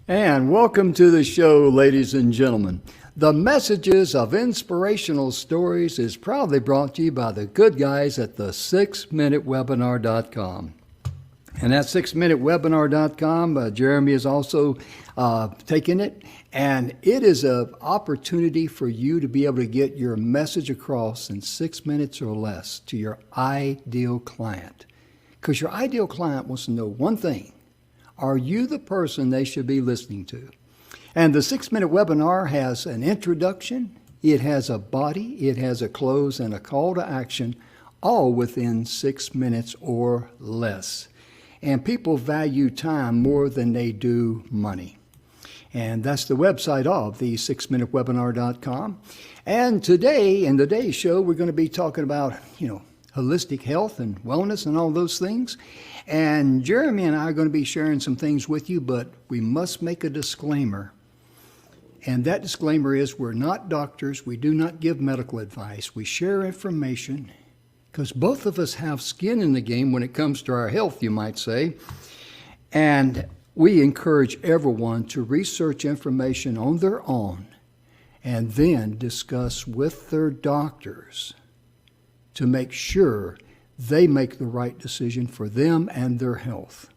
And welcome to the show, ladies and gentlemen. The Messages of Inspirational Stories is proudly brought to you by the good guys at the 6minutewebinar.com. And at 6minutewebinar.com, Jeremy is also taking it. And it is an opportunity for you to be able to get your message across in 6 minutes or less to your ideal client. Because your ideal client wants to know one thing. Are you the person they should be listening to? And the 6-minute webinar has an introduction, it has a body, it has a close, and a call to action, all within 6 minutes or less. And people value time more than they do money. And that's the website of the 6minutewebinar.com. And today, in today's show, we're going to be talking about, holistic health and wellness and all those things. And Jeremy and I are going to be sharing some things with you, but we must make a disclaimer. And that disclaimer is we're not doctors. We do not give medical advice. We share information because both of us have skin in the game when it comes to our health, you might say. And we encourage everyone to research information on their own and then discuss with their doctors to make sure they make the right decision for them and their health.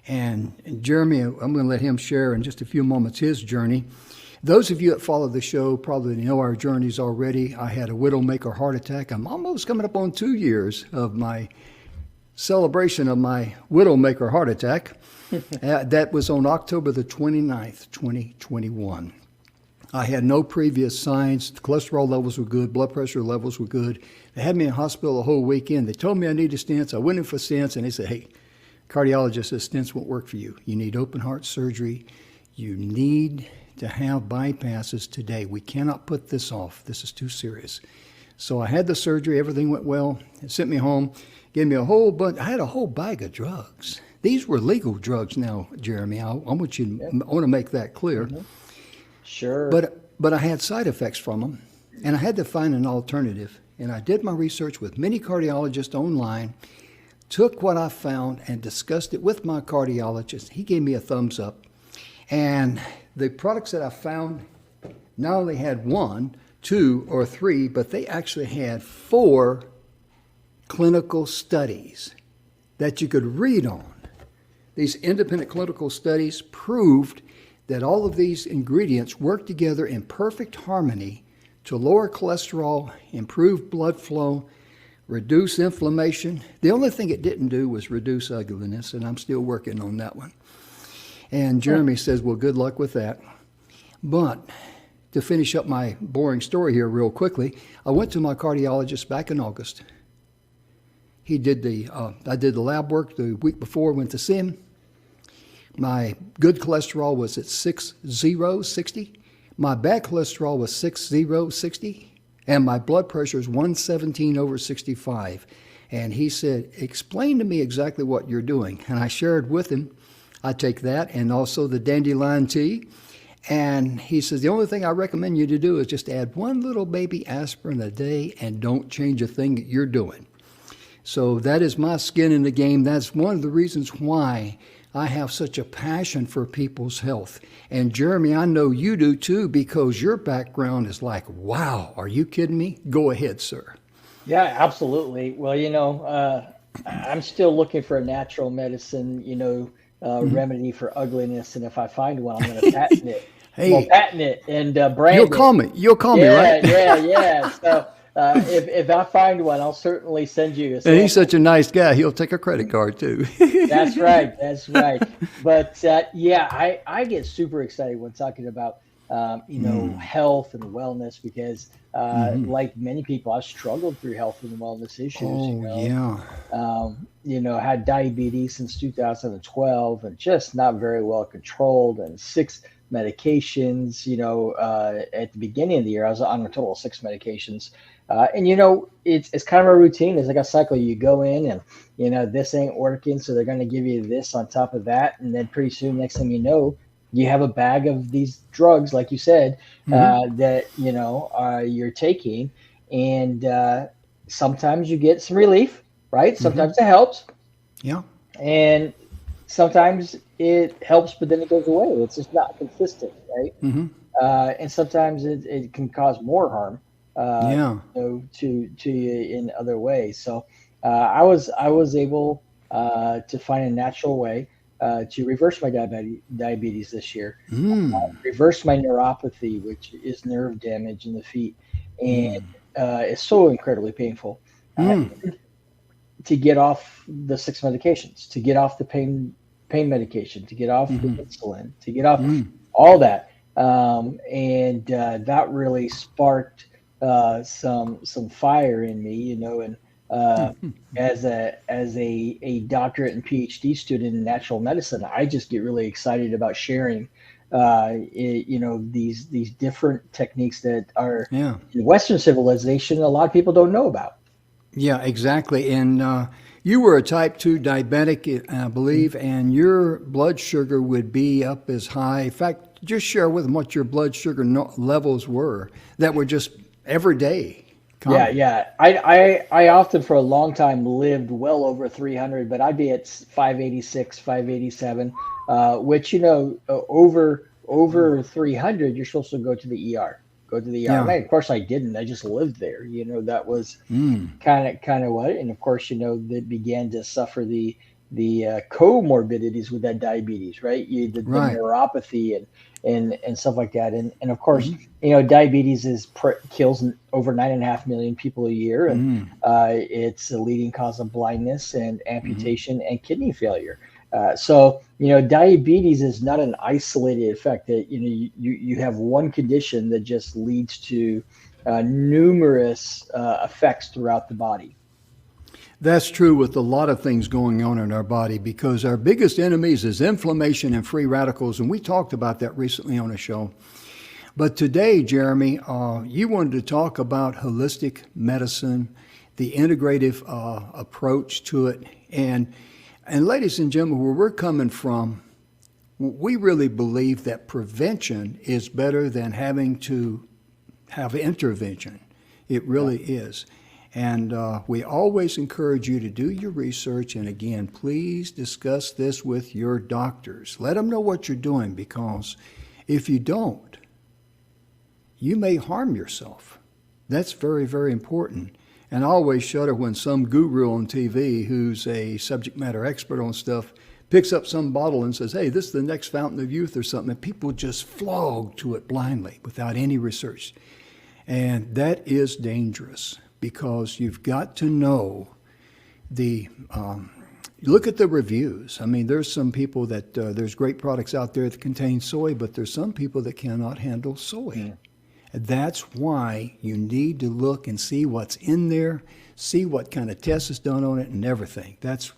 And Jeremy, I'm going to let him share in just a few moments his journey. Those of you that follow the show probably know our journeys already. I had a widowmaker heart attack. I'm almost coming up on 2 years of my celebration of my widowmaker heart attack. That was on October the 29th, 2021. I had no previous signs. The cholesterol levels were good. Blood pressure levels were good. They had me in hospital the whole weekend. They told me I needed stents. I went in for stents, and they said, hey, cardiologist says stents won't work for you. You need open heart surgery. You need to have bypasses today. We cannot put this off. This is too serious. So I had the surgery. Everything went well. They sent me home, gave me a whole bunch. I had a whole bag of drugs. These were legal drugs now, Jeremy. I want to make that clear. Mm-hmm. Sure. But I had side effects from them, and I had to find an alternative. And I did my research with many cardiologists online, took what I found and discussed it with my cardiologist. He gave me a thumbs up. And the products that I found not only had 1, 2, or 3, but they actually had 4 clinical studies that you could read on. These independent clinical studies proved that all of these ingredients work together in perfect harmony to lower cholesterol, improve blood flow, reduce inflammation. The only thing it didn't do was reduce ugliness, and I'm still working on that one. And Jeremy says, well, good luck with that. But to finish up my boring story here real quickly, I went to my cardiologist back in August. I did the lab work the week before, went to see him. My good cholesterol was at 60. My bad cholesterol was 60, and my blood pressure is 117/65. And he said, explain to me exactly what you're doing. And I shared with him, I take that and also the dandelion tea. And he says, the only thing I recommend you to do is just add 1 little baby aspirin a day and don't change a thing that you're doing. So that is my skin in the game. That's one of the reasons why I have such a passion for people's health. And Jeremy, I know you do too, because your background is like, wow, are you kidding me? Go ahead, sir. Yeah, absolutely. Well, I'm still looking for a natural medicine, remedy for ugliness. And if I find one, I'm going to patent it. Hey, well, patent it and brand you'll call me. You'll call me, right? Yeah. So if I find one, I'll certainly send you a sample. And he's such a nice guy. He'll take a credit card too. That's right. But I get super excited when talking about health and wellness because like many people, I've struggled through health and wellness issues. Had diabetes since 2012 and just not very well controlled, and 6 medications. At the beginning of the year, I was on a total of 6 medications. It's kind of a routine. It's like a cycle. You go in and, this ain't working. So they're going to give you this on top of that. And then pretty soon, next thing you know, you have a bag of these drugs, like you said, that, you're taking. And sometimes you get some relief, right? Sometimes it helps. Yeah. And sometimes it helps, but then it goes away. It's just not consistent, right? Hmm. And sometimes it can cause more harm, Yeah. to you in other ways. So I was able to find a natural way to reverse my diabetes this year, Mm. reverse my neuropathy, which is nerve damage in the feet, and Mm. it's so incredibly painful. Uh, Mm. to get off the six medications, to get off the pain medication, to get off the Hmm. insulin, to get off Mm. all that, and that really sparked some fire in me, and uh, as a doctorate and PhD student in natural medicine, I just get really excited about sharing, these different techniques that are Yeah. in Western civilization a lot of people don't know about. Yeah, exactly. And you were a type 2 diabetic, I believe, and your blood sugar would be up as high. In fact, just share with them what your blood sugar levels were that were just everyday Yeah, common. yeah. I often for a long time lived well over 300, but I'd be at 586, 587, which over 300, you're supposed to go to the ER. Go to the ER. And Yeah. of course I didn't. I just lived there. That was Mm. kind of what. And of course, they began to suffer the comorbidities with that diabetes, right? The Right. neuropathy and stuff like that. And of course, Mm. diabetes kills over 9.5 million people a year, and Mm. it's a leading cause of blindness and Mm. amputation and kidney failure. So diabetes is not an isolated effect. That you have one condition that just leads to numerous effects throughout the body. That's true with a lot of things going on in our body because our biggest enemies is inflammation and free radicals, and we talked about that recently on a show. But today, Jeremy, you wanted to talk about holistic medicine, the integrative approach to it, and ladies and gentlemen, where we're coming from, we really believe that prevention is better than having to have intervention. It Yeah. really is. And we always encourage you to do your research. And again, please discuss this with your doctors. Let them know what you're doing because if you don't, you may harm yourself. That's very, very important. And I always shudder when some guru on TV who's a subject matter expert on stuff picks up some bottle and says, hey, this is the next fountain of youth or something. And people just flog to it blindly without any research. And that is dangerous because you've got to know look at the reviews. I mean, there's some people that, there's great products out there that contain soy, but there's some people that cannot handle soy. Mm. That's why you need to look and see what's in there, see what kind of test is done on it, and everything. That's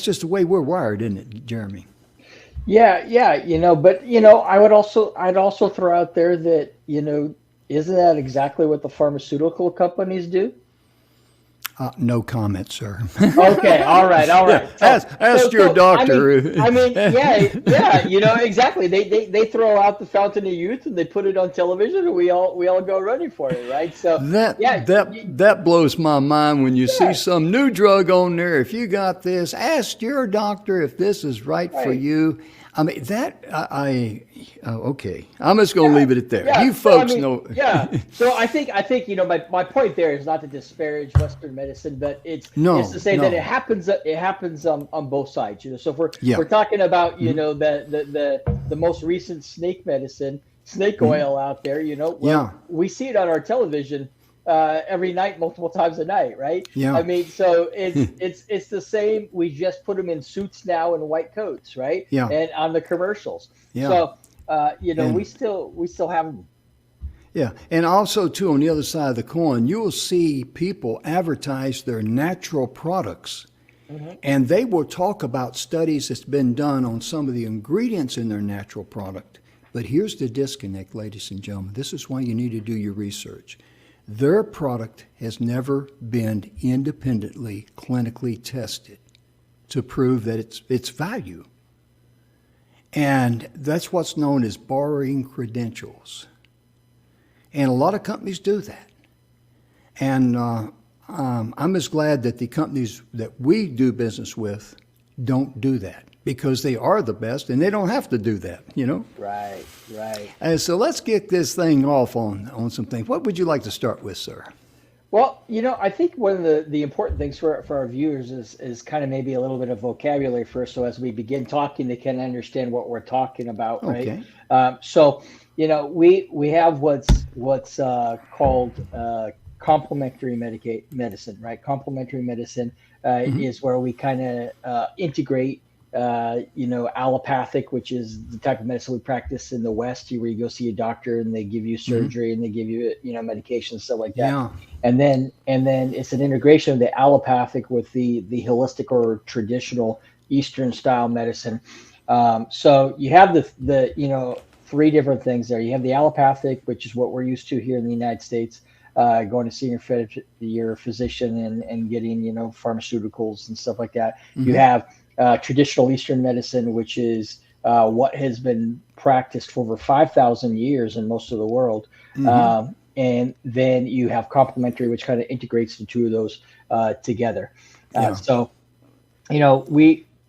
just the way we're wired, isn't it, Jeremy? Yeah, yeah, but I'd also throw out there that, isn't that exactly what the pharmaceutical companies do? No comment, sir. Okay, all right, all Yeah, right. ask your I mean, doctor. yeah, yeah, exactly. They throw out the Fountain of Youth and they put it on television, and we all go running for it, right? So, That yeah, that blows my mind when you see yeah, some new drug on there. If you got this, ask your doctor if this is right for right. you. I mean that okay. I'm just gonna Yeah, leave it at there. yeah. You So I folks mean, know. yeah. So I think my point there is not to disparage Western medicine, but it's to No, say that it no. happens it happens on both sides. So if we're Yeah. we're talking about Mhm. the most recent snake medicine, snake Mhm. oil out there, well, Yeah. we see it on our television every night, multiple times a night, right? I Yeah. mean, so it's the same. We just put them in suits now and white coats, right? Yeah. And on the commercials. Yeah. So we And still have them. yeah. And also too on the other side of the coin, you will see people advertise their natural products. Hmm. And they will talk about studies that's been done on some of the ingredients in their natural product. But here's the disconnect, ladies and gentlemen. This is why you need to do your research. Their product has never been independently clinically tested to prove that its value. And that's what's known as borrowing credentials. And a lot of companies do that. And I'm just glad that the companies that we do business with don't do that because they are the best and they don't have to do that, you know? Right, right. And so let's get this thing off on some things. What would you like to start with, sir? Well, I think one of the important things for our viewers is kind of maybe a little bit of vocabulary first, so as we begin talking, they can understand what we're talking about, right? Okay. So, we have what's called complementary medicine, right? Complementary medicine is where we kind of integrate allopathic, which is the type of medicine we practice in the West, where you go see a doctor and they give you surgery and they give you, medication, stuff like that. Yeah. And then it's an integration of the allopathic with the holistic or traditional Eastern style medicine. So you have the three different things there. You have the allopathic, which is what we're used to here in the United States, going to see your physician and getting, pharmaceuticals and stuff like that. You have traditional Eastern medicine, which is what has been practiced for over 5,000 years in most of the world. And then you have complementary, which kind of integrates the two of those together. So,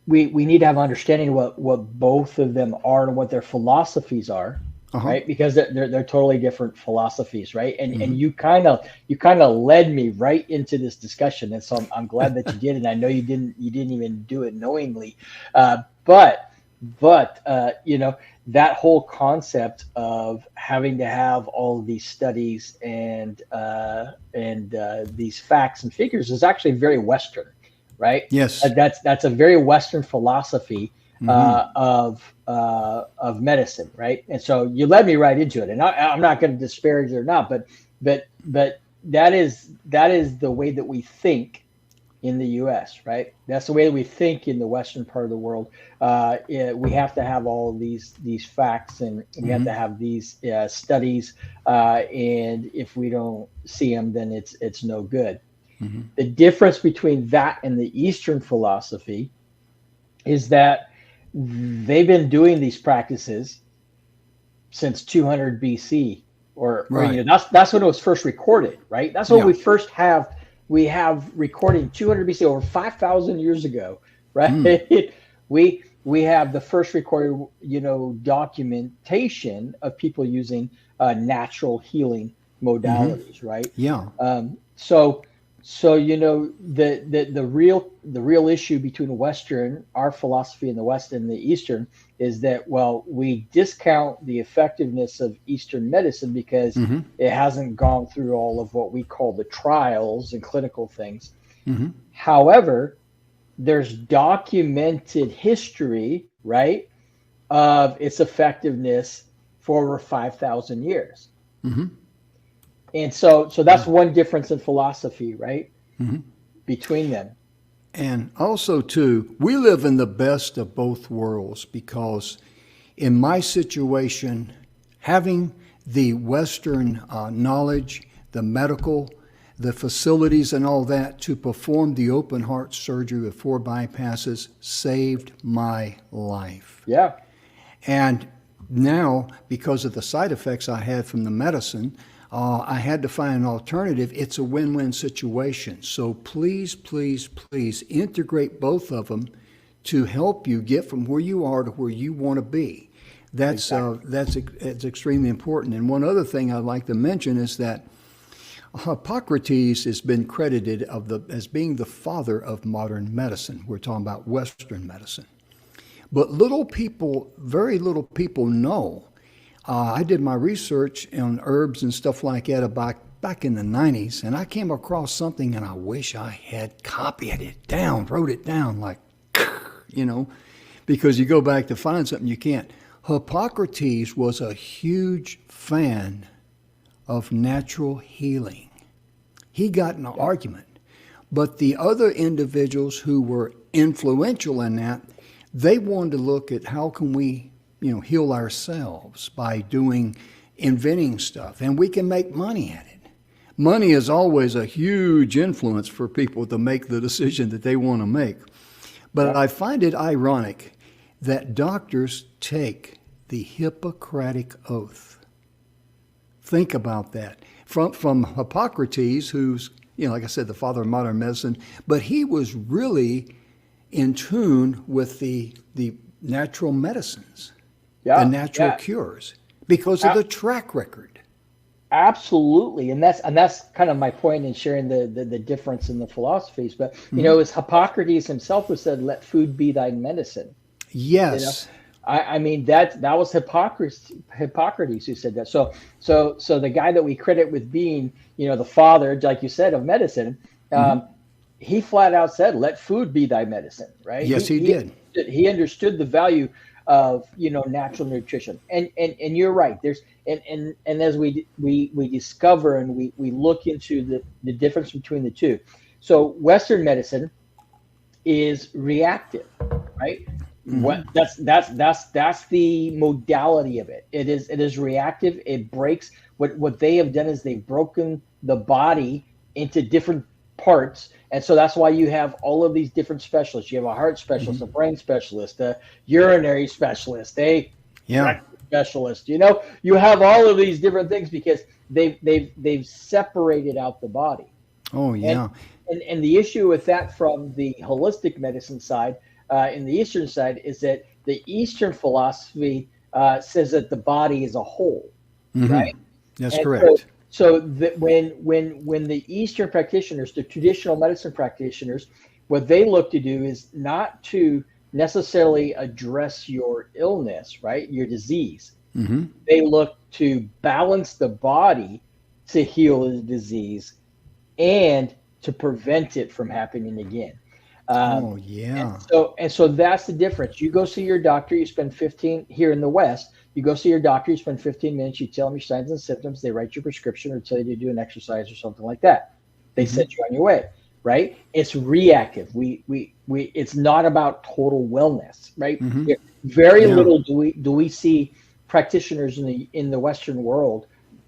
we need to have understanding what both of them are and what their philosophies are. Right, because they're totally different philosophies, right? And you kind of led me right into this discussion, and so I'm glad that you did. And I know you didn't even do it knowingly, but that whole concept of having to have all of these studies and these facts and figures is actually very Western, right? Yes, that's a very Western philosophy of medicine, right? And so you led me right into it, and I'm not going to disparage it or not, but that is the way that we think in the U.S., right? That's the way that we think in the Western part of the world. We have to have all of these facts, and we have to have these studies, and if we don't see them, then it's no good. The difference between that and the Eastern philosophy is that they've been doing these practices since 200 BC, or that's when it was first recorded, right? That's when we have recording 200 BC, over 5,000 years ago, right? We have the first recorded, documentation of people using natural healing modalities, right? Yeah. So the real issue between Western, our philosophy in the West, and the Eastern is that, well, we discount the effectiveness of Eastern medicine because it hasn't gone through all of what we call the trials and clinical things. However, there's documented history, right, of its effectiveness for over 5,000 years. And so that's one difference in philosophy, right, between them. And also, too, we live in the best of both worlds because in my situation, having the Western knowledge, the medical, the facilities and all that to perform the open heart surgery with 4 bypasses saved my life. Yeah. And now, because of the side effects I had from the medicine, I had to find an alternative. It's a win-win situation. So please, please, please integrate both of them to help you get from where you are to where you want to be. That's extremely important. And one other thing I'd like to mention is that Hippocrates has been credited as being the father of modern medicine. We're talking about Western medicine. But very little people know. I did my research on herbs and stuff like that back in the 90s, and I came across something, and I wish I had copied it down, wrote it down, because you go back to find something, you can't. Hippocrates was a huge fan of natural healing. He got in an argument, but the other individuals who were influential in that, they wanted to look at how can we heal ourselves by inventing stuff, and we can make money at it. Money is always a huge influence for people to make the decision that they want to make. But I find it ironic that doctors take the Hippocratic Oath. Think about that. From Hippocrates, who's, like I said, the father of modern medicine, but he was really in tune with the natural medicines, Yeah, the natural yeah. cures, because of the track record. Absolutely, and that's kind of my point in sharing the difference in the philosophies. But Hmm. as Hippocrates himself was said, "Let food be thy medicine." You know, Yes. I mean that was Hippocrates who said that. So the guy that we credit with being the father, like you said, of medicine, Hmm. um, he flat out said, "Let food be thy medicine." Right? Yes, he did. He understood the value of natural nutrition, and you're right. There's and as we discover and we look into the difference between the two. So Western medicine is reactive, right? Hmm. That's the modality of it. It is reactive. It breaks. What they have done is they've broken the body into different parts, and so that's why you have all of these different specialists. You have a heart specialist, a Hmm. brain specialist, a urinary specialist, a Yeah. rectal specialist. You have all of these different things because they've separated out the body. Oh, And, yeah. and the issue with that from the holistic medicine side, in the Eastern side, is that the Eastern philosophy says that the body is a whole, Hmm. right? That's And so, correct. so that when the Eastern practitioners, the traditional medicine practitioners, what they look to do is not to necessarily address your illness, right? Your disease. Hmm. They look to balance the body to heal the disease and to prevent it from happening again. Um, Oh, and yeah. so that's the difference. You go see your doctor, you spend 15 here in the West, you go see your doctor, you spend 15 minutes, you tell them your signs and symptoms, they write your prescription or tell you to do an exercise or something like that. They Hmm. send you on your way, right? It's reactive. We it's not about total wellness, right? Hmm. Very Yeah. little do we see practitioners in the Western world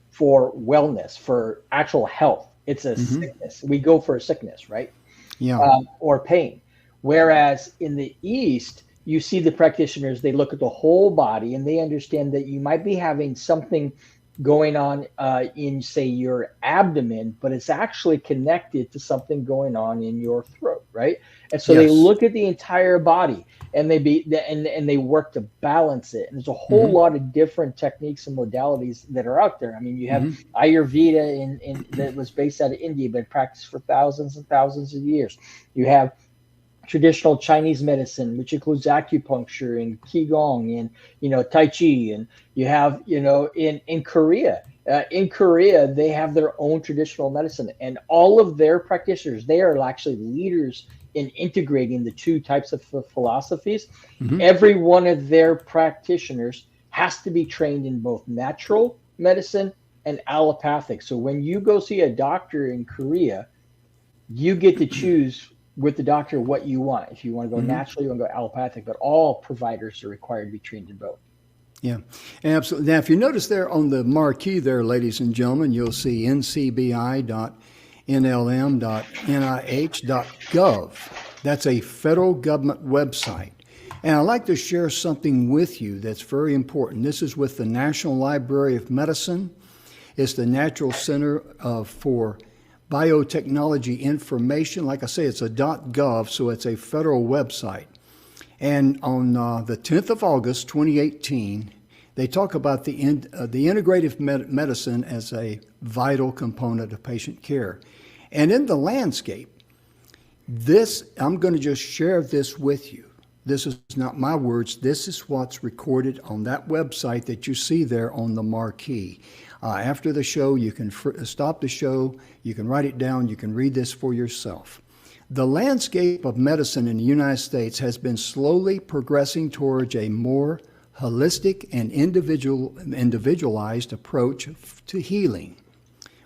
for wellness, for actual health. It's a Hmm. sickness. We go for a sickness, right? Yeah. Or pain. Whereas in the East, you see the practitioners, they look at the whole body and they understand that you might be having something going on in, say, your abdomen, but it's actually connected to something going on in your throat, right? And so they Yes. look at the entire body and and they work to balance it. And there's a whole Hmm. lot of different techniques and modalities that are out there. I mean, you have Hmm. Ayurveda in that was based out of India, been practiced for thousands and thousands of years. You have traditional Chinese medicine, which includes acupuncture and qigong and tai chi, and you have in Korea. In Korea, they have their own traditional medicine, and all of their practitioners they are actually leaders in integrating the two types of philosophies. Hmm. Every one of their practitioners has to be trained in both natural medicine and allopathic. So when you go see a doctor in Korea, you get to choose with the doctor what you want. If you want to go Hmm. natural, you want to go allopathic, but all providers are required to be trained in both. Yeah, absolutely. Now, if you notice there on the marquee there, ladies and gentlemen, you'll see ncbi.nlm.nih.gov. That's a federal government website. And I'd like to share something with you that's very important. This is with the National Library of Medicine. It's the Natural Center for Biotechnology Information. Like I say, it's a .gov, so it's a federal website. And on the 10th of August, 2018, they talk about the integrative medicine as a vital component of patient care. And in the landscape, I'm going to just share this with you. This is not my words. This is what's recorded on that website that you see there on the marquee. After the show, you can stop the show, you can write it down, you can read this for yourself. The landscape of medicine in the United States has been slowly progressing towards a more holistic and individualized approach to healing.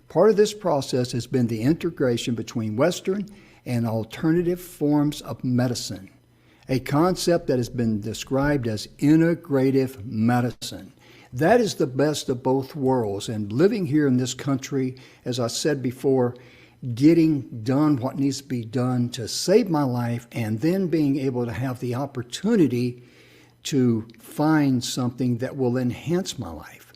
Part of this process has been the integration between Western and alternative forms of medicine, a concept that has been described as integrative medicine. That is the best of both worlds. And living here in this country, as I said before, getting done what needs to be done to save my life, and then being able to have the opportunity to find something that will enhance my life.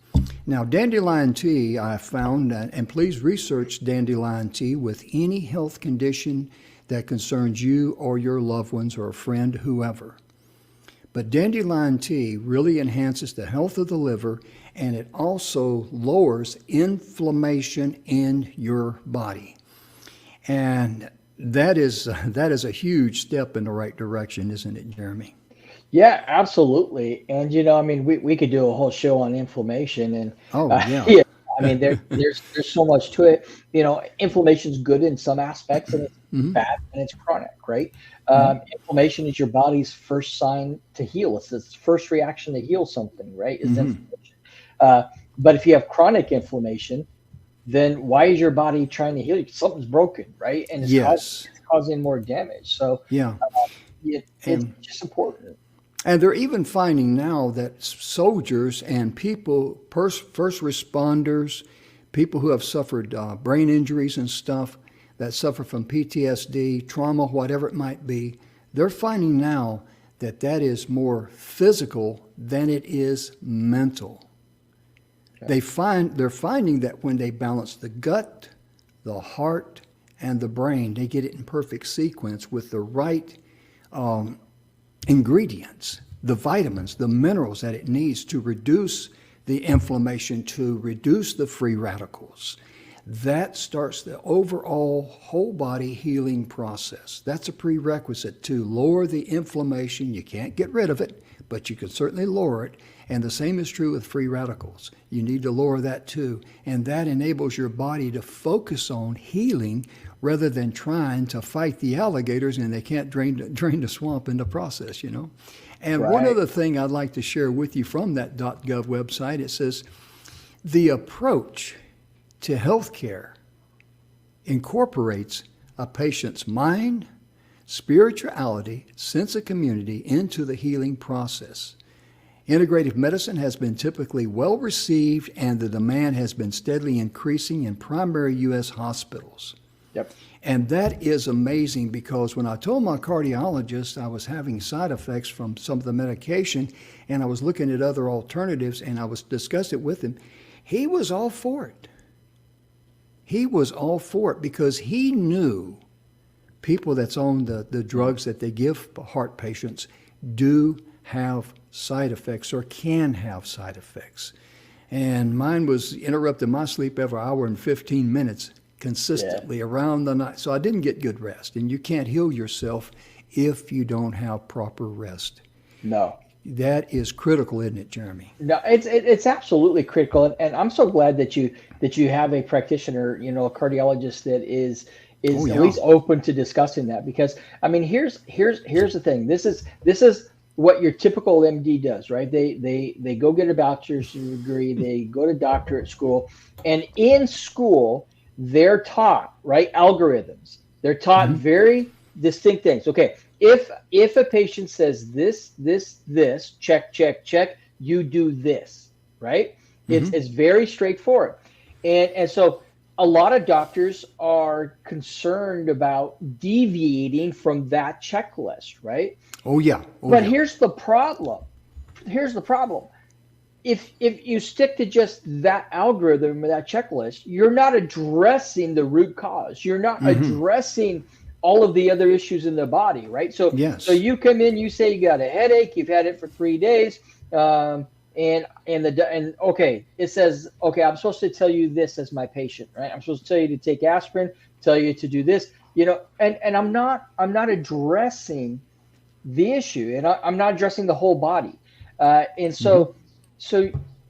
Now, dandelion tea, I found, and please research dandelion tea with any health condition that concerns you or your loved ones or a friend, whoever. But dandelion tea really enhances the health of the liver, and it also lowers inflammation in your body. And that is a huge step in the right direction, isn't it, Jeremy? Yeah, absolutely. And I mean, we could do a whole show on inflammation, and Oh, yeah. yeah, I mean, there's so much to it. Inflammation is good in some aspects, and it's Hmm. bad and it's chronic, right? Hmm. Inflammation is your body's first sign to heal. It's its first reaction to heal something, right? Is Hmm. inflammation. Uh, but if you have chronic inflammation, then why is your body trying to heal you? Something's broken, right? And Yes. it's causing more damage. So Yeah. it's And just important. And they're even finding now that soldiers and people, first responders, people who have suffered brain injuries and stuff, that suffer from PTSD, trauma, whatever it might be, they're finding now that that is more physical than it is mental. Okay. They're finding that when they balance the gut, the heart, and the brain, they get it in perfect sequence with the right ingredients, the vitamins, the minerals that it needs to reduce the inflammation, to reduce the free radicals. That starts the overall whole body healing process. That's a prerequisite to lower the inflammation. You can't get rid of it, but you can certainly lower it. And the same is true with free radicals. You need to lower that too. And that enables your body to focus on healing rather than trying to fight the alligators, and they can't drain the swamp in the process, And one Right. other thing I'd like to share with you from that .gov website, it says, the approach to healthcare incorporates a patient's mind, spirituality, sense of community into the healing process. Integrative medicine has been typically well received, and the demand has been steadily increasing in primary U.S. hospitals. Yep. And that is amazing, because when I told my cardiologist I was having side effects from some of the medication, and I was looking at other alternatives, and I was discussing it with him, he was all for it. He was all for it because he knew people that's on the drugs that they give heart patients do have side effects or can have side effects. And mine was interrupting my sleep every hour and 15 minutes consistently around the night. So I didn't get good rest. And you can't heal yourself if you don't have proper rest. No. That is critical, isn't it, Jeremy? No, it's absolutely critical, and I'm so glad that you have a practitioner, a cardiologist that is Oh, at yeah. least open to discussing that. Because I mean, here's the thing. This is what your typical MD does, right? They go get a bachelor's degree, they go to doctorate school, and in school they're taught, right, algorithms. They're taught very distinct things. Okay, if a patient says this, check, you do this, right? It's very straightforward. And so a lot of doctors are concerned about deviating from that checklist, right? Oh, yeah. Oh, But yeah. here's the problem. If you stick to just that algorithm or that checklist, you're not addressing the root cause. You're not addressing all of the other issues in the body, right? So, Yes. so you come in, you say you got a headache, you've had it for 3 days, and okay, it says, okay, I'm supposed to tell you this as my patient, right? I'm supposed to tell you to take aspirin, tell you to do this, and I'm not addressing the issue, and I'm not addressing the whole body, and so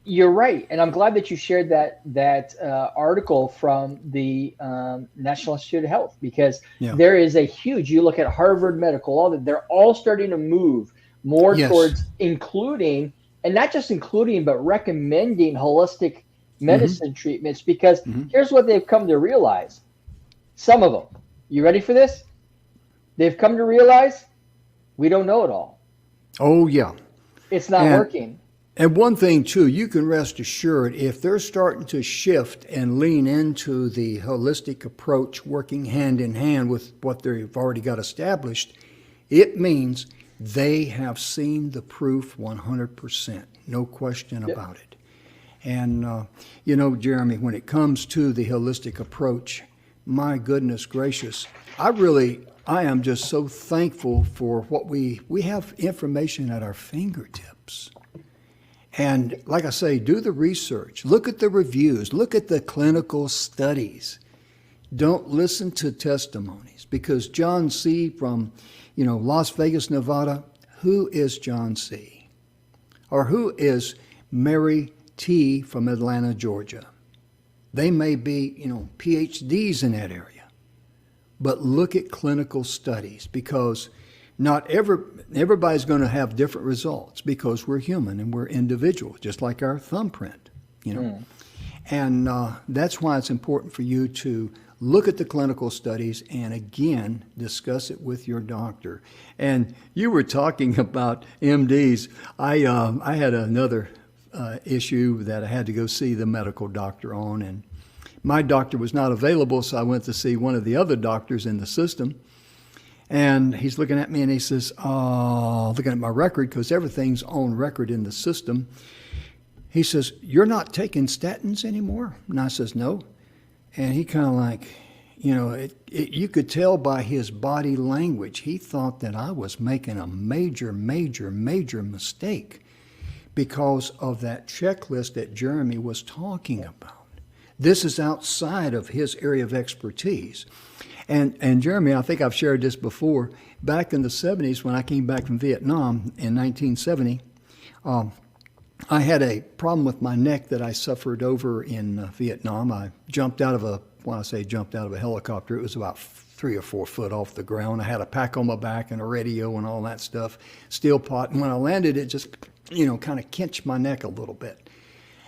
you're right, and I'm glad that you shared that article from the National Institute of Health, because there is a huge. You look at Harvard Medical, all that, they're all starting to move more towards including, and not just including, but recommending holistic medicine treatments, because here's what they've come to realize. Some of them, you ready for this? They've come to realize we don't know it all. Oh, yeah. It's not working. And one thing, too, you can rest assured, if they're starting to shift and lean into the holistic approach, working hand in hand with what they've already got established, it means they have seen the proof 100%. No question about it. And, Jeremy, when it comes to the holistic approach, my goodness gracious. I am just so thankful for what we have information at our fingertips. And like I say, do the research, look at the reviews, look at the clinical studies. Don't listen to testimonies, because John C. from, Las Vegas, Nevada, who is John C.? Or who is Mary T. from Atlanta, Georgia? They may be, PhDs in that area. But look at clinical studies, because not everybody's going to have different results, because we're human and we're individual, just like our thumbprint, And that's why it's important for you to look at the clinical studies and, again, discuss it with your doctor. And you were talking about MDs. I had another issue that I had to go see the medical doctor on, and my doctor was not available, so I went to see one of the other doctors in the system. And he's looking at me and he says, looking at my record, because everything's on record in the system. He says, "You're not taking statins anymore?" And I says, "No." And he kind of like, you could tell by his body language, he thought that I was making a major, major, major mistake because of that checklist that Jeremy was talking about. This is outside of his area of expertise. And Jeremy, I think I've shared this before, back in the 70s when I came back from Vietnam in 1970, I had a problem with my neck that I suffered over in Vietnam. I jumped out of a helicopter, it was about 3 or 4 foot off the ground. I had a pack on my back and a radio and all that stuff, steel pot. And when I landed, it just, kind of kinched my neck a little bit.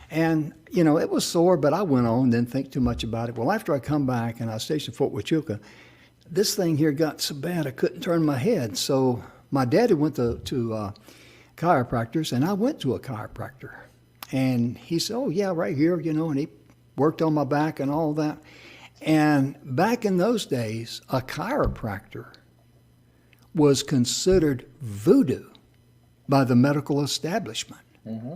And, it was sore, but I went on, didn't think too much about it. Well, after I come back and I was stationed at Fort Huachuca, this thing here got so bad I couldn't turn my head. So my daddy went to chiropractors, and I went to a chiropractor. And he said, "Oh, yeah, right here," and he worked on my back and all that. And back in those days, a chiropractor was considered voodoo by the medical establishment. Mm-hmm.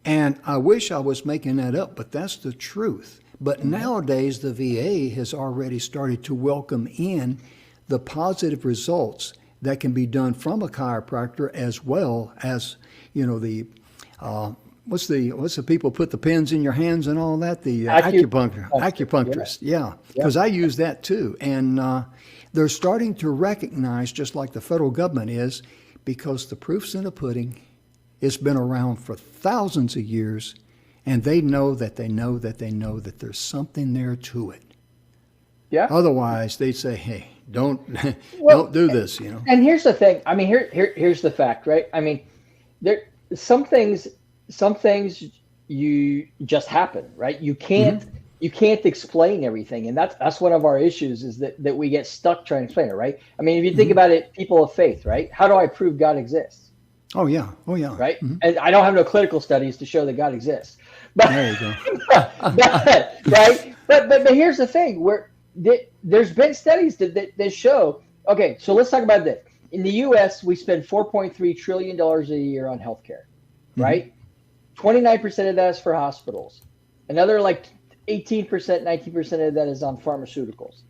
And I wish I was making that up, but that's the truth. But nowadays, the VA has already started to welcome in the positive results that can be done from a chiropractor, as well as, what's the people put the pins in your hands and all that? The acupuncturist. Yeah, because I use that too. And they're starting to recognize, just like the federal government is, because the proof's in the pudding. It's been around for thousands of years, and they know that there's something there to it. Yeah. Otherwise, they'd say, "Hey, don't do this," And here's the thing. I mean, here's the fact, right? I mean, some things you just happen, right? You can't explain everything, and that's one of our issues, is that we get stuck trying to explain it, right? I mean, if you think about it, people of faith, right? How do I prove God exists? Oh yeah. Right? Mm-hmm. And I don't have no clinical studies to show that God exists. But, there you go. Right? But here's the thing, where there's been studies that show, okay, so let's talk about this. In the U.S., we spend $4.3 trillion a year on healthcare, right? 29% of that is for hospitals. Another 18%, 19% of that is on pharmaceuticals.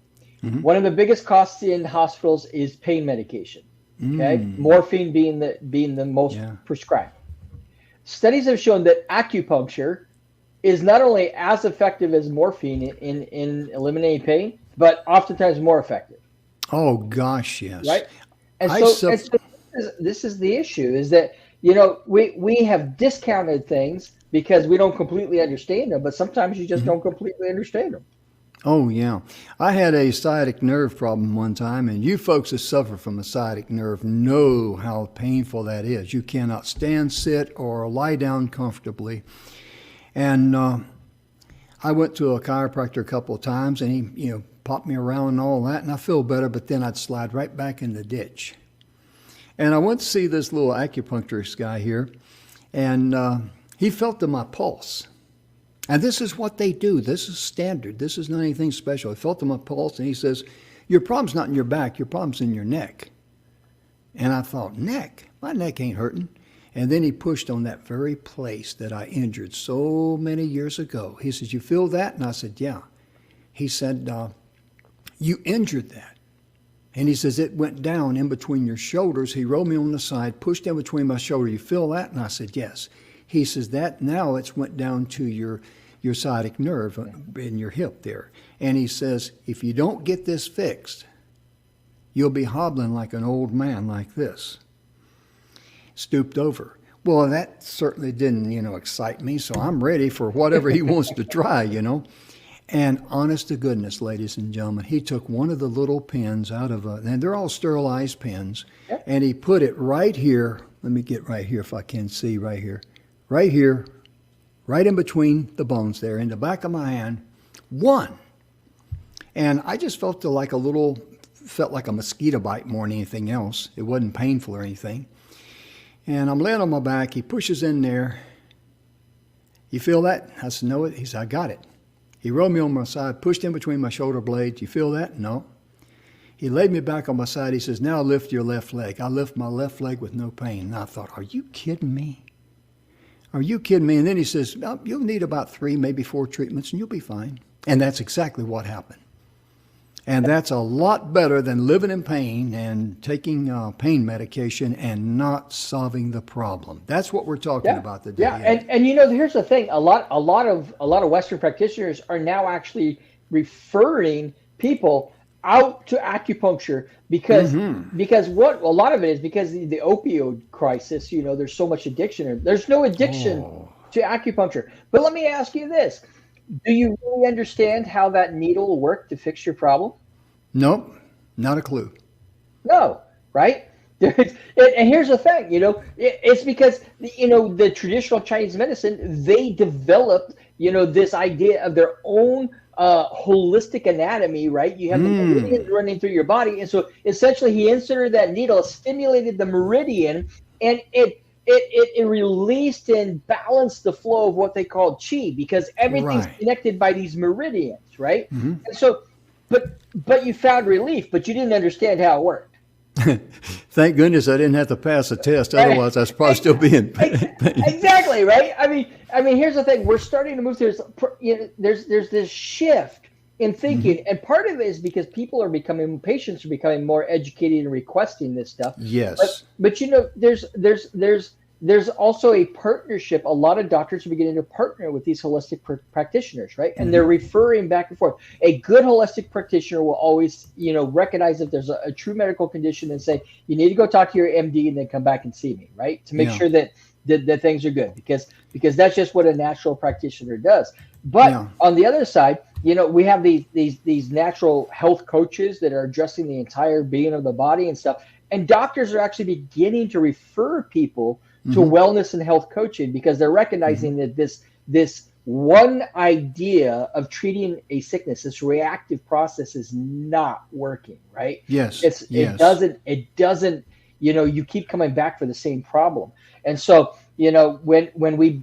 Mm-hmm. One of the biggest costs in hospitals is pain medication. Okay, morphine being the most prescribed. Studies have shown that acupuncture is not only as effective as morphine in eliminating pain, but oftentimes more effective. Oh gosh, yes. Right, and so this is the issue: is that we have discounted things because we don't completely understand them, but sometimes you just don't completely understand them. Oh, yeah. I had a sciatic nerve problem one time, and you folks that suffer from a sciatic nerve know how painful that is. You cannot stand, sit, or lie down comfortably. And I went to a chiropractor a couple of times, and he, popped me around and all that, and I feel better, but then I'd slide right back in the ditch. And I went to see this little acupuncturist guy here, and he felt my pulse. And this is what they do. This is standard. This is not anything special. I felt my pulse, and he says, "Your problem's not in your back. Your problem's in your neck." And I thought, neck? My neck ain't hurting. And then he pushed on that very place that I injured so many years ago. He said, "You feel that?" And I said, "Yeah." He said, You injured that. And he says, it went down in between your shoulders. He rolled me on the side, pushed in between my shoulder. You feel that? And I said, yes. He says, that now it's went down to your sciatic nerve in your hip there. And he says, if you don't get this fixed, you'll be hobbling like an old man like this, stooped over. Well, that certainly didn't, excite me, so I'm ready for whatever he wants to try. And honest to goodness, ladies and gentlemen, he took one of the little pins out of and they're all sterilized pins, Yep. and he put it right here. Let me get right here if I can see right here, right in between the bones there, in the back of my hand, one. And I just felt like a mosquito bite more than anything else. It wasn't painful or anything. And I'm laying on my back. He pushes in there. You feel that? I said, no. He said, I got it. He rolled me on my side, pushed in between my shoulder blades. You feel that? No. He laid me back on my side. He says, now lift your left leg. I lift my left leg with no pain. And I thought, are you kidding me? Are you kidding me? And then he says, oh, you'll need about 3, maybe 4 treatments, and you'll be fine. And that's exactly what happened. And that's a lot better than living in pain and taking pain medication and not solving the problem. That's what we're talking about today. Yeah, and here's the thing: a lot of Western practitioners are now actually referring people out to acupuncture because what a lot of it is because the opioid crisis. There's so much addiction. There's no addiction to acupuncture. But let me ask you this. Do you really understand how that needle will work to fix your problem? Nope, not a clue. No, right? And here's the thing, it's because, the traditional Chinese medicine, they developed, this idea of their own holistic anatomy, right? You have the meridians running through your body. And so essentially he inserted that needle, stimulated the meridian, and it released and balanced the flow of what they call qi, because everything's connected by these meridians, right? And so, but you found relief, but you didn't understand how it worked. Thank goodness I didn't have to pass a test. Otherwise, I'd probably still be in pain. Exactly, right? I mean, here's the thing: we're starting to move. There's this shift in thinking, and part of it is because patients are becoming more educated and requesting this stuff. Yes, but there's also a partnership. A lot of doctors are beginning to partner with these holistic practitioners, right? And they're referring back and forth. A good holistic practitioner will always, recognize if there's a true medical condition and say, you need to go talk to your MD and then come back and see me, right? To make sure that things are good, because that's just what a natural practitioner does. But on the other side, we have these natural health coaches that are addressing the entire being of the body and stuff. And doctors are actually beginning to refer people to wellness and health coaching because they're recognizing that this one idea of treating a sickness, this reactive process, is not working, right? Yes. It doesn't, you keep coming back for the same problem. And so, when we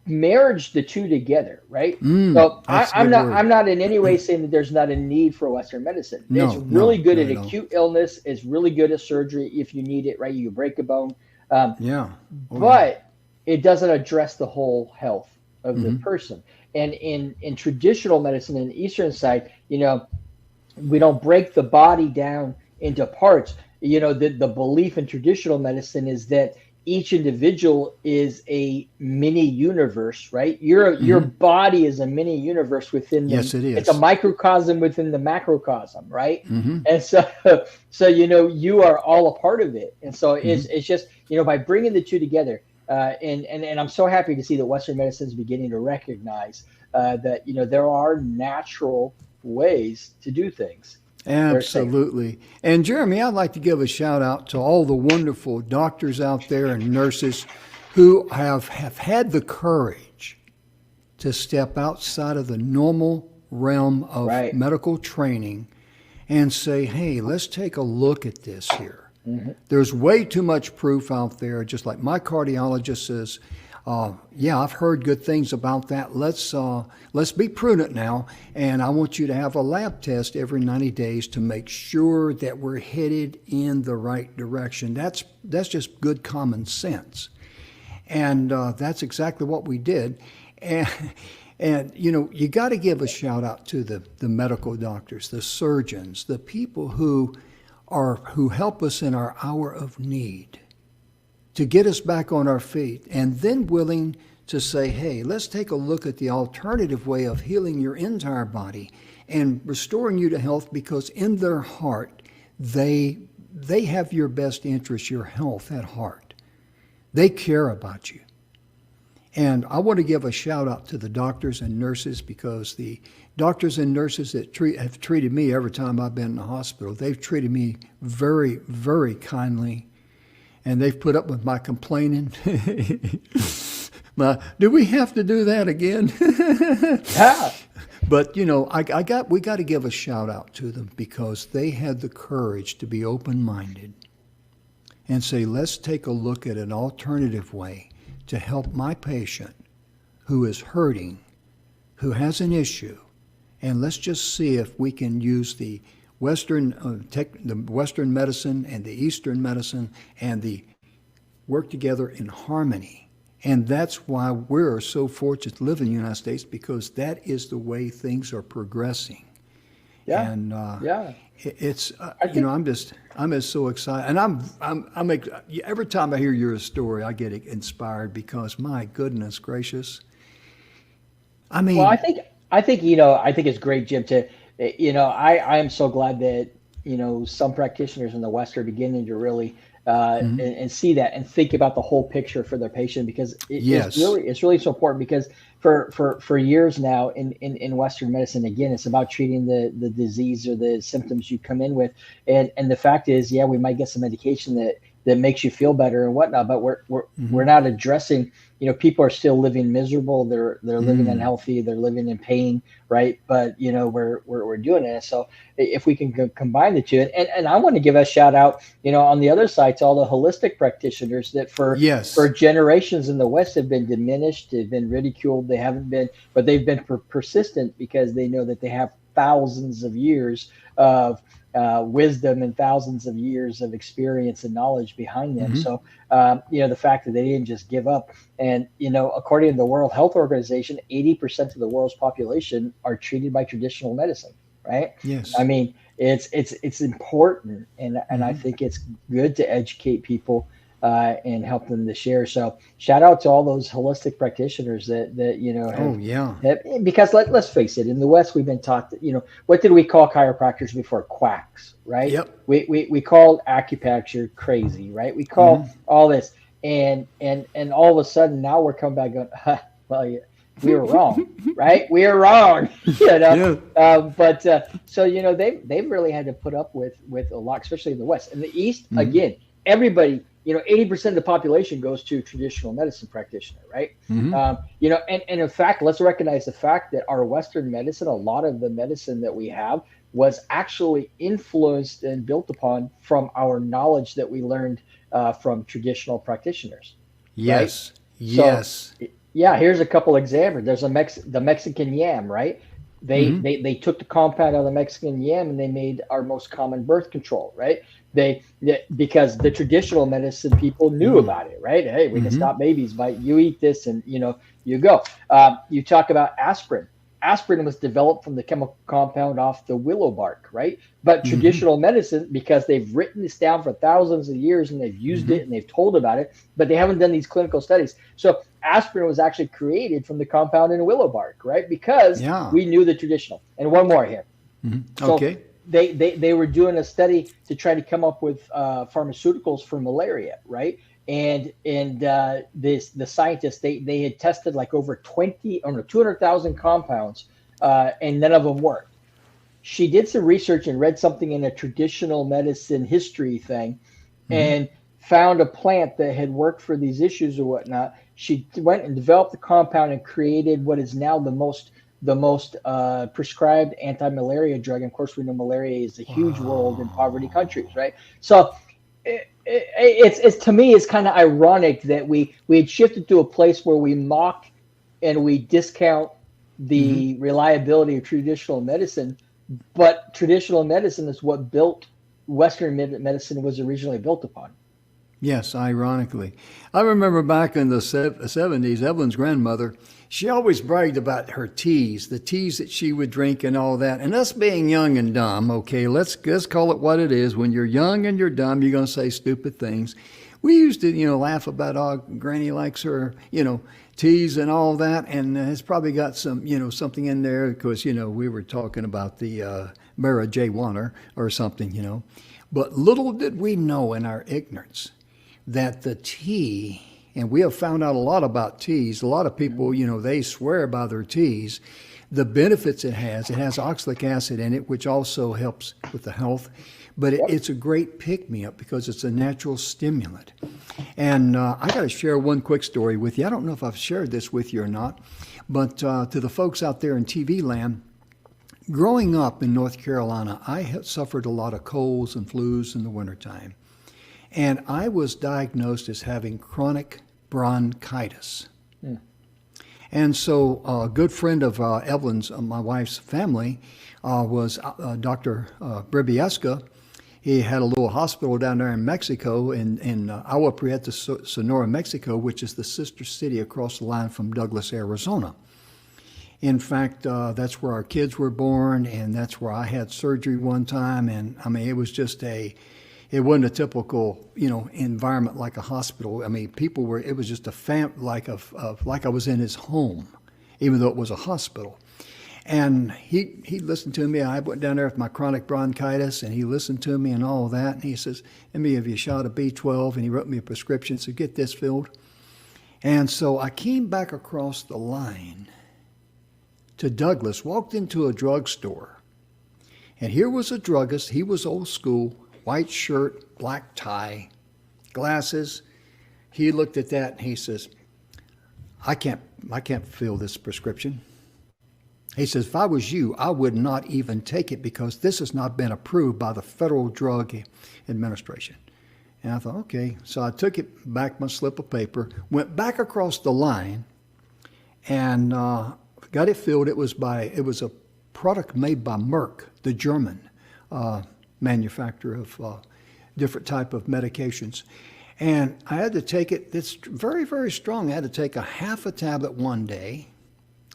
marriage the two together, right? So I'm not in any way saying that there's not a need for Western medicine. It's really good at acute illness. It's really good at surgery if you need it, right? You break a bone. But it doesn't address the whole health of the person. And in traditional medicine, in the Eastern side, we don't break the body down into parts. The belief in traditional medicine is that each individual is a mini universe, right? Your body is a mini universe within the, yes, it is. It's a microcosm within the macrocosm, right? And so you are all a part of it. And so it's just, by bringing the two together, and I'm so happy to see that Western medicine is beginning to recognize that there are natural ways to do things. Absolutely. And Jeremy, I'd like to give a shout out to all the wonderful doctors out there and nurses who have had the courage to step outside of the normal realm of medical training and say, hey, let's take a look at this here. There's way too much proof out there, just like my cardiologist says, I've heard good things about that. Let's be prudent now, and I want you to have a lab test every 90 days to make sure that we're headed in the right direction. That's just good common sense, and that's exactly what we did. And And, you know, you got to give a shout out to the medical doctors, the surgeons, the people who help us in our hour of need to get us back on our feet, and then willing to say, hey, let's take a look at the alternative way of healing your entire body and restoring you to health, because in their heart, they have your best interest, your health at heart. They care about you. And I want to give a shout out to the doctors and nurses, because the doctors and nurses that have treated me every time I've been in the hospital, they've treated me very, very kindly, and they've put up with my complaining. Do we have to do that again? Yeah. But you know, we got to give a shout out to them, because they had the courage to be open-minded and say, let's take a look at an alternative way to help my patient who is hurting, who has an issue, and let's just see if we can use the Western medicine and the Eastern medicine and work together in harmony. And that's why we're so fortunate to live in the United States, because that is the way things are progressing. Yeah. And Yeah. it's you know, I'm just so excited, and I'm every time I hear your story, I get inspired, because my goodness gracious, I mean, Well, I think you know, I think it's great, Jim, to you know, I am so glad that, you know, some practitioners in the West are beginning to really and see that and think about the whole picture for their patient, because Yes. it's really so important, because for years now in Western medicine, again, it's about treating the disease or the symptoms you come in with, and the fact is, yeah, we might get some medication that makes you feel better and whatnot, but we're not addressing, you know, people are still living miserable, they're living unhealthy, they're living in pain, right? But you know, we're doing it. So if we can combine the two, and I want to give a shout out, you know, on the other side, to all the holistic practitioners that for generations in the West have been diminished, they've been ridiculed, but they've been persistent, because they know that they have thousands of years of wisdom and thousands of years of experience and knowledge behind them. So, you know, the fact that they didn't just give up, and, you know, according to the World Health Organization, 80% of the world's population are treated by traditional medicine, right? Yes. I mean, it's important, and I think it's good to educate people and help them to share. So shout out to all those holistic practitioners that you know have, because let's face it, in the West we've been taught that, you know, what did we call chiropractors before? Quacks, right? Yep. We called acupuncture crazy, right? We call all this, and all of a sudden now we're coming back going, well, yeah, we were wrong, right? We are wrong, you know. Yeah. So you know, they've really had to put up with a lot, especially in the West. In the East, again, everybody, you know, 80% of the population goes to traditional medicine practitioner, right? You know, and in fact, let's recognize the fact that our Western medicine, a lot of the medicine that we have, was actually influenced and built upon from our knowledge that we learned from traditional practitioners. Yes. Right? Yes. So, yeah, here's a couple examples. There's the Mexican yam, right? They took the compound out of the Mexican yam and they made our most common birth control, right? Because the traditional medicine people knew about it, right? Hey, we can stop babies by you eat this, and you know, you go. You talk about aspirin. Aspirin was developed from the chemical compound off the willow bark, right? But traditional medicine, because they've written this down for thousands of years and they've used it and they've told about it, but they haven't done these clinical studies. So aspirin was actually created from the compound in willow bark, right? Because we knew the traditional. And one more here. So Okay. They were doing a study to try to come up with pharmaceuticals for malaria, right? And the scientists, they had tested like over 200,000 compounds, and none of them worked. She did some research and read something in a traditional medicine history thing, and found a plant that had worked for these issues or whatnot. She went and developed the compound and created what is now the most prescribed anti-malaria drug. And of course, we know malaria is a huge world in poverty countries, right? So it's to me, it's kind of ironic that we had shifted to a place where we mock and we discount the reliability of traditional medicine, but traditional medicine is what built Western medicine was originally built upon. Yes, ironically. I remember back in the 70s, Evelyn's grandmother, she always bragged about her teas, the teas that she would drink and all that. And us being young and dumb, okay, let's call it what it is. When you're young and you're dumb, you're going to say stupid things. We used to, laugh about, oh, Granny likes her, teas and all that. And it's probably got some, something in there because, we were talking about the Mara J. Warner or something. But little did we know in our ignorance that the tea, and we have found out a lot about teas. A lot of people, they swear by their teas. The benefits it has oxalic acid in it, which also helps with the health. But it's a great pick-me-up because it's a natural stimulant. And I got to share one quick story with you. I don't know if I've shared this with you or not, but to the folks out there in TV land, growing up in North Carolina, I had suffered a lot of colds and flus in the wintertime. And I was diagnosed as having chronic bronchitis. And so a good friend of Evelyn's, my wife's family, was Dr. Bribiesca. He had a little hospital down there in Mexico, in Agua Prieta, Sonora, Mexico, which is the sister city across the line from Douglas, Arizona. In fact, that's where our kids were born, and that's where I had surgery one time. And I mean, it was just it wasn't a typical, environment like a hospital. I mean, it was just like I was in his home, even though it was a hospital. And he listened to me. I went down there with my chronic bronchitis, and he listened to me and all that. And he says, let me give you a shot of B12. And he wrote me a prescription, so get this filled. And so I came back across the line to Douglas, walked into a drugstore. And here was a druggist. He was old school. White shirt, black tie, glasses. He looked at that and he says, I can't fill this prescription. He says, if I was you, I would not even take it because this has not been approved by the Federal Drug Administration. And I thought, okay. So I took it back, my slip of paper, went back across the line and got it filled. It was a product made by Merck, the German manufacturer of different type of medications. And I had to take it, it's very, very strong. I had to take a half a tablet one day,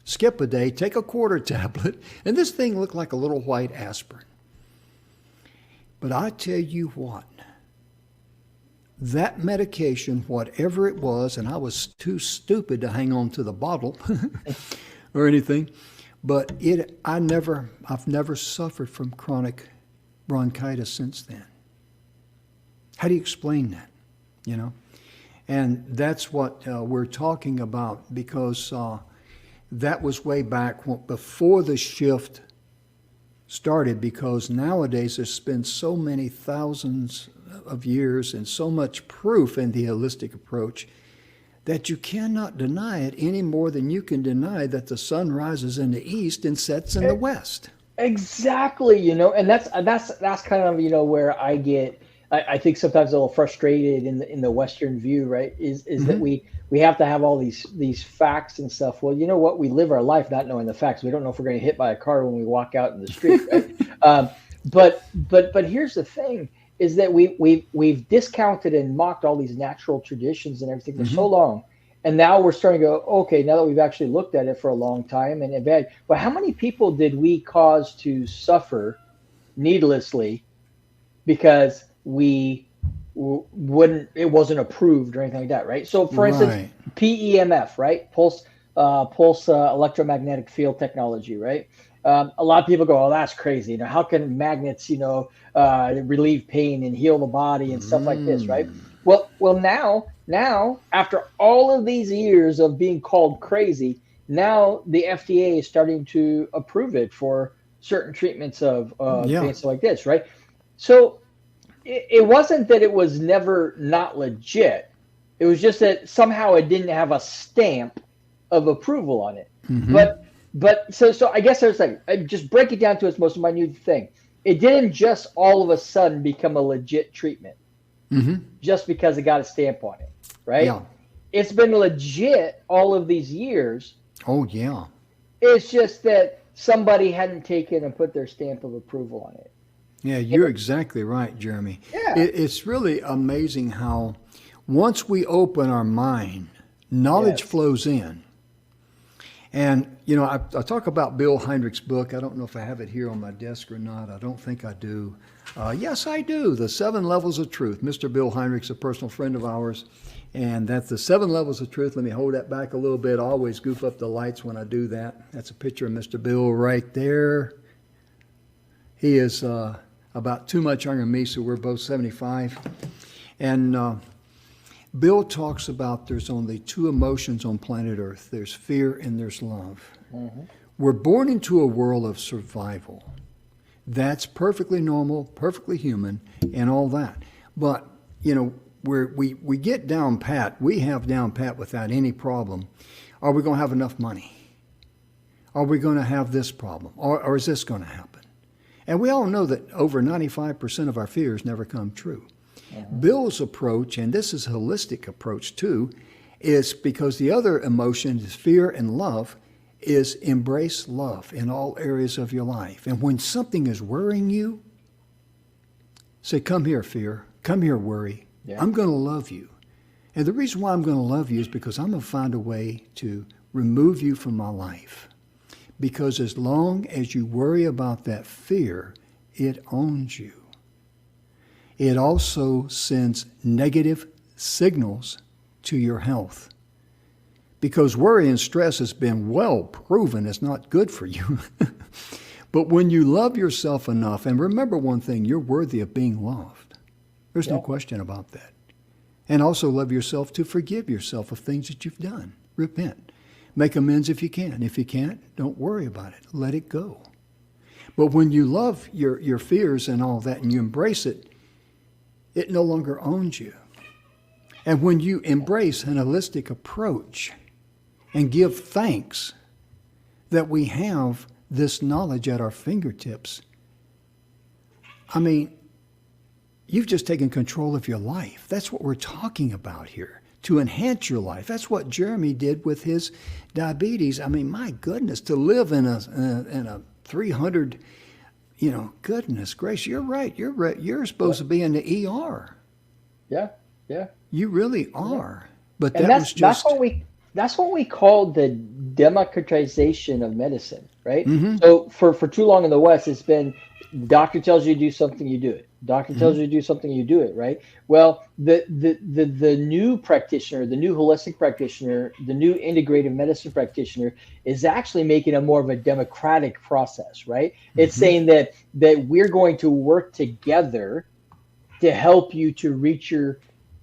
skip a day, take a quarter tablet, and this thing looked like a little white aspirin. But I tell you what, that medication, whatever it was, and I was too stupid to hang on to the bottle or anything, but I've never suffered from chronic bronchitis since then. How do you explain that? And that's what we're talking about because that was way back before the shift started, because nowadays there's been so many thousands of years and so much proof in the holistic approach that you cannot deny it any more than you can deny that the sun rises in the east and sets in the west. Exactly, and that's kind of where I think sometimes a little frustrated in the Western view, right? Is that we have to have all these facts and stuff. Well, you know what? We live our life not knowing the facts. We don't know if we're going to get hit by a car when we walk out in the street, right? But here's the thing: is that we've discounted and mocked all these natural traditions and everything for so long. And now we're starting to go, okay, now that we've actually looked at it for a long time and but how many people did we cause to suffer needlessly because it wasn't approved or anything like that, right? So for instance, PEMF, right? Pulse electromagnetic field technology, right? A lot of people go, oh, that's crazy. How can magnets, relieve pain and heal the body and stuff like this, right? Well, now, after all of these years of being called crazy, now the FDA is starting to approve it for certain treatments of cancer like this, right? So it wasn't that it was never not legit. It was just that somehow it didn't have a stamp of approval on it. But so I guess there's just break it down to its most minute thing. It didn't just all of a sudden become a legit treatment. Just because it got a stamp on it, right? Yeah. It's been legit all of these years. Oh, yeah. It's just that somebody hadn't taken and put their stamp of approval on it. Yeah, you're exactly right, Jeremy. Yeah. It's really amazing how Once we open our mind, knowledge Yes. flows in. And, you know, I talk about Bill Heinrich's book. I don't know if I have it here on my desk or not. I don't think I do. Yes, I do. The 7 Levels of Truth. Mr. Bill Heinrich's a personal friend of ours. And that's the 7 Levels of Truth. Let me hold that back a little bit. I always goof up the lights when I do that. That's a picture of Mr. Bill right there. He is about 2 much younger than me, so we're both 75. And Bill talks about there's only 2 emotions on planet Earth. There's fear and there's love. We're born into a world of survival. That's perfectly normal, perfectly human, and all that. But, you know, we get down pat. We have down pat without any problem. Are we going to have enough money? Are we going to have this problem? Or is this going to happen? And we all know that over 95% of our fears never come true. Bill's approach, and this is a holistic approach too, is because the other emotion is fear and love, is embrace love in all areas of your life. And when something is worrying you, say, come here, fear. Come here, worry. Yeah. I'm going to love you. And the reason why I'm going to love you is because I'm going to find a way to remove you from my life. Because as long as you worry about that fear, it owns you. It also sends negative signals to your health. Because worry and stress has been well proven it's not good for you. But when you love yourself enough, and remember one thing, you're worthy of being loved. There's no question about that. And also love yourself to forgive yourself of things that you've done. Repent. Make amends if you can. If you can't, don't worry about it. Let it go. But when you love your fears and all that and you embrace it, it no longer owns you. And when you embrace an holistic approach and give thanks that we have this knowledge at our fingertips, I mean, you've just taken control of your life. That's what we're talking about here, to enhance your life. That's what Jeremy did with his diabetes. I mean, my goodness, to live in a 300, you know, goodness gracious, you're right. You're supposed to be in the ER. Yeah, yeah. You really are. But And that was just that's what we call the democratization of medicine, right? Mm-hmm. So for too long in the West, it's been doctor tells you to do something, you do it. Doctor tells you to do something, you do it, right? Well, the new practitioner, the new holistic practitioner, the new integrative medicine practitioner is actually making it more of a democratic process, right? It's saying that we're going to work together to help you to reach your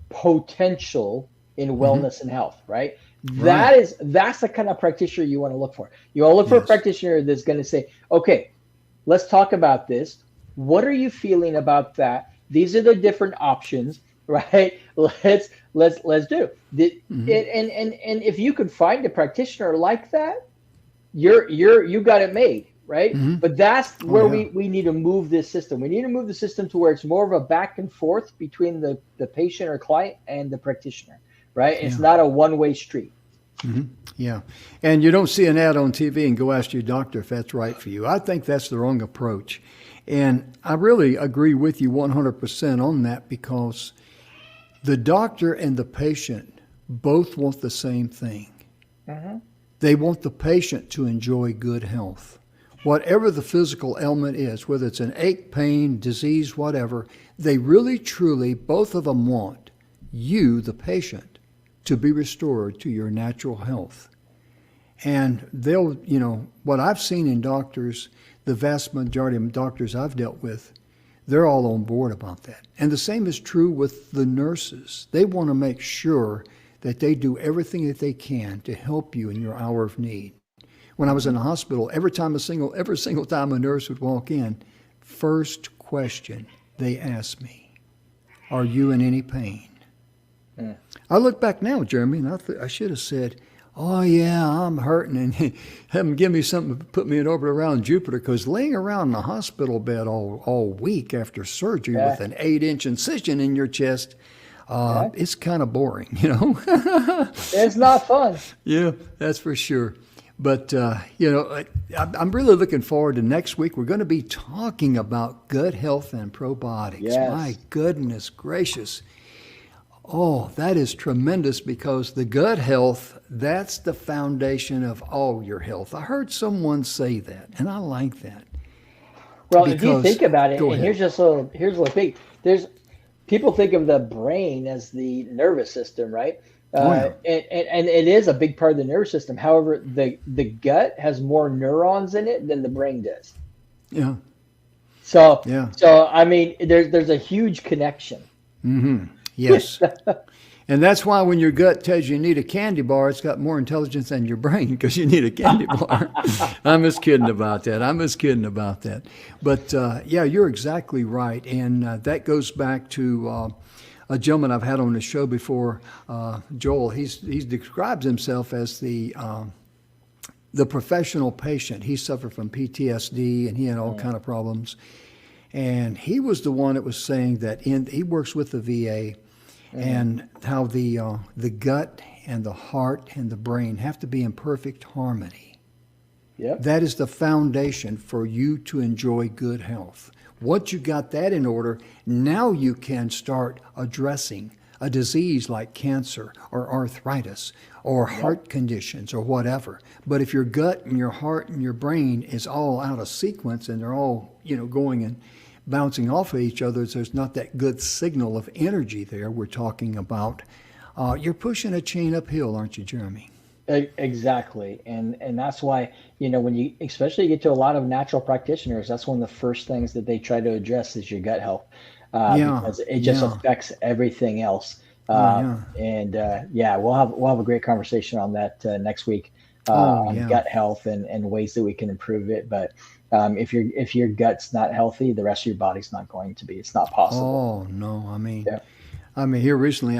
potential in wellness and health, right? That's the kind of practitioner you want to look for. You want to look for a practitioner that's going to say, okay, let's talk about this. What are you feeling about that? These are the different options, right? Let's do. And if you could find a practitioner like that, you got it made, right? But that's where we need to move this system. We need to move the system to where it's more of a back and forth between the patient or client and the practitioner, right? It's not a one-way street. Yeah. And you don't see an ad on TV and go ask your doctor if that's right for you. I think that's the wrong approach. And I really agree with you 100% on that, because the doctor and the patient both want the same thing. They want the patient to enjoy good health. Whatever the physical ailment is, whether it's an ache, pain, disease, whatever, they really, truly, both of them want you, the patient, to be restored to your natural health. And they'll, you know, what I've seen in doctors, the vast majority of doctors I've dealt with, they're all on board about that. And the same is true with the nurses. They want to make sure that they do everything that they can to help you in your hour of need. When I was in the hospital, every single time a nurse would walk in, first question they asked me, are you in any pain? I look back now, Jeremy, and I should have said, oh yeah, I'm hurting, and have them give me something to put me in orbit around Jupiter, because laying around in the hospital bed all week after surgery with an 8-inch incision in your chest, it's kind of boring, you know. It's not fun. Yeah, that's for sure. But, you know, I'm really looking forward to next week. We're going to be talking about gut health and probiotics. Yes. My goodness gracious. Oh, that is tremendous because the gut health, that's the foundation of all your health. I heard someone say that, and I like that Well, if you because, think about it, go and ahead. here's a little big. There's people think of the brain as the nervous system, right? Oh, yeah. And it is a big part of the nervous system. However, the gut has more neurons in it than the brain does. Yeah. So Yeah. so I mean, there's a huge connection. Yes. And that's why when your gut tells you need a candy bar, it's got more intelligence than your brain because you need a candy bar. I'm just kidding about that. I'm just kidding about that. But yeah, you're exactly right. And that goes back to a gentleman I've had on the show before, Joel. He describes himself as the professional patient. He suffered from PTSD and he had all kind of problems. And he was the one that was saying that he works with the VA and how the gut and the heart and the brain have to be in perfect harmony. Yep. That is the foundation for you to enjoy good health. Once you got that in order, now you can start addressing a disease like cancer or arthritis or heart conditions or whatever. But if your gut and your heart and your brain is all out of sequence and they're all, going and bouncing off of each other, there's not that good signal of energy there we're talking about. You're pushing a chain uphill, aren't you, Jeremy? Exactly. And that's why, when you especially get to a lot of natural practitioners, that's one of the first things that they try to address is your gut health, Yeah, because it just yeah, affects everything else. yeah. And yeah, we'll have a great conversation on that next week, Oh, on yeah. gut health and ways that we can improve it. But if your gut's not healthy, the rest of your body's not going to be. It's not possible. Oh, no. Yeah. Here recently,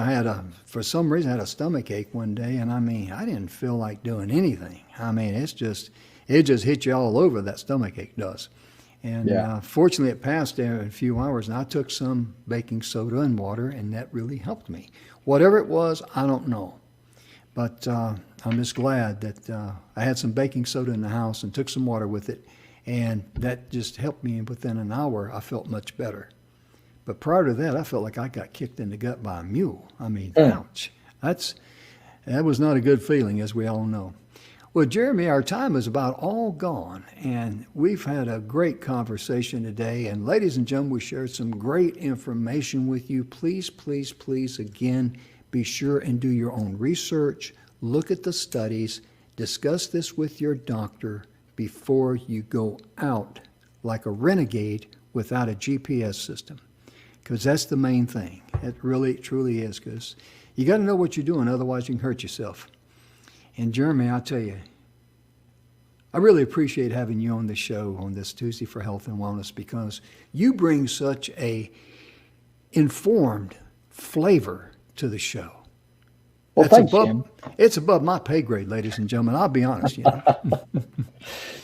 for some reason, I had a stomach ache one day, and I didn't feel like doing anything. It just hit you all over, that stomach ache does. And Yeah. fortunately, it passed there in a few hours, and I took some baking soda and water, and that really helped me. Whatever it was, I don't know. But I'm just glad that I had some baking soda in the house and took some water with it, and that just helped me. And within an hour, I felt much better. But prior to that, I felt like I got kicked in the gut by a mule. Mm. Ouch. That was not a good feeling, as we all know. Well, Jeremy, our time is about all gone, and we've had a great conversation today. And ladies and gentlemen, we shared some great information with you. Please, please, please, again, be sure and do your own research, look at the studies, discuss this with your doctor before you go out like a renegade without a GPS system. Because that's the main thing. It really, truly is. Because you got to know what you're doing, otherwise you can hurt yourself. And Jeremy, I'll tell you, I really appreciate having you on the show on this Tuesday for Health and Wellness because you bring such a informed flavor to the show. Well, That's thanks, above, Jim. it's above my pay grade, ladies and gentlemen. I'll be honest.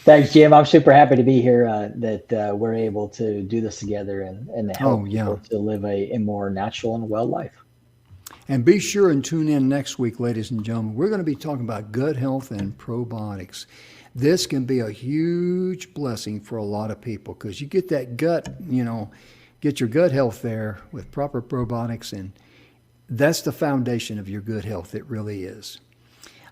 Thanks, Jim. I'm super happy to be here. That we're able to do this together and Oh, help yeah. people to live a more natural and well life. And be sure and tune in next week, ladies and gentlemen. We're going to be talking about gut health and probiotics. This can be a huge blessing for a lot of people because you get that gut, get your gut health there with proper probiotics, and that's the foundation of your good health. It really is.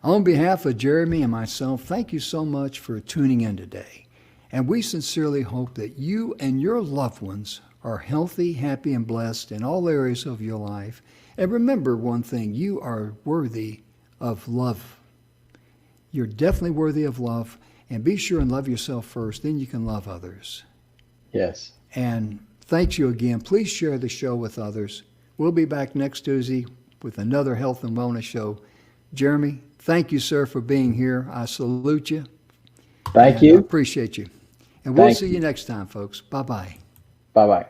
On behalf of Jeremy and myself, thank you so much for tuning in today. And we sincerely hope that you and your loved ones are healthy, happy, and blessed in all areas of your life. And remember one thing, you are worthy of love. You're definitely worthy of love. And be sure and love yourself first, then you can love others. Yes. And thank you again. Please share the show with others. We'll be back next Tuesday with another health and wellness show. Jeremy, thank you, sir, for being here. I salute you. Thank And I you. appreciate you. And we'll Thank see you. you next time, folks. Bye-bye. Bye bye.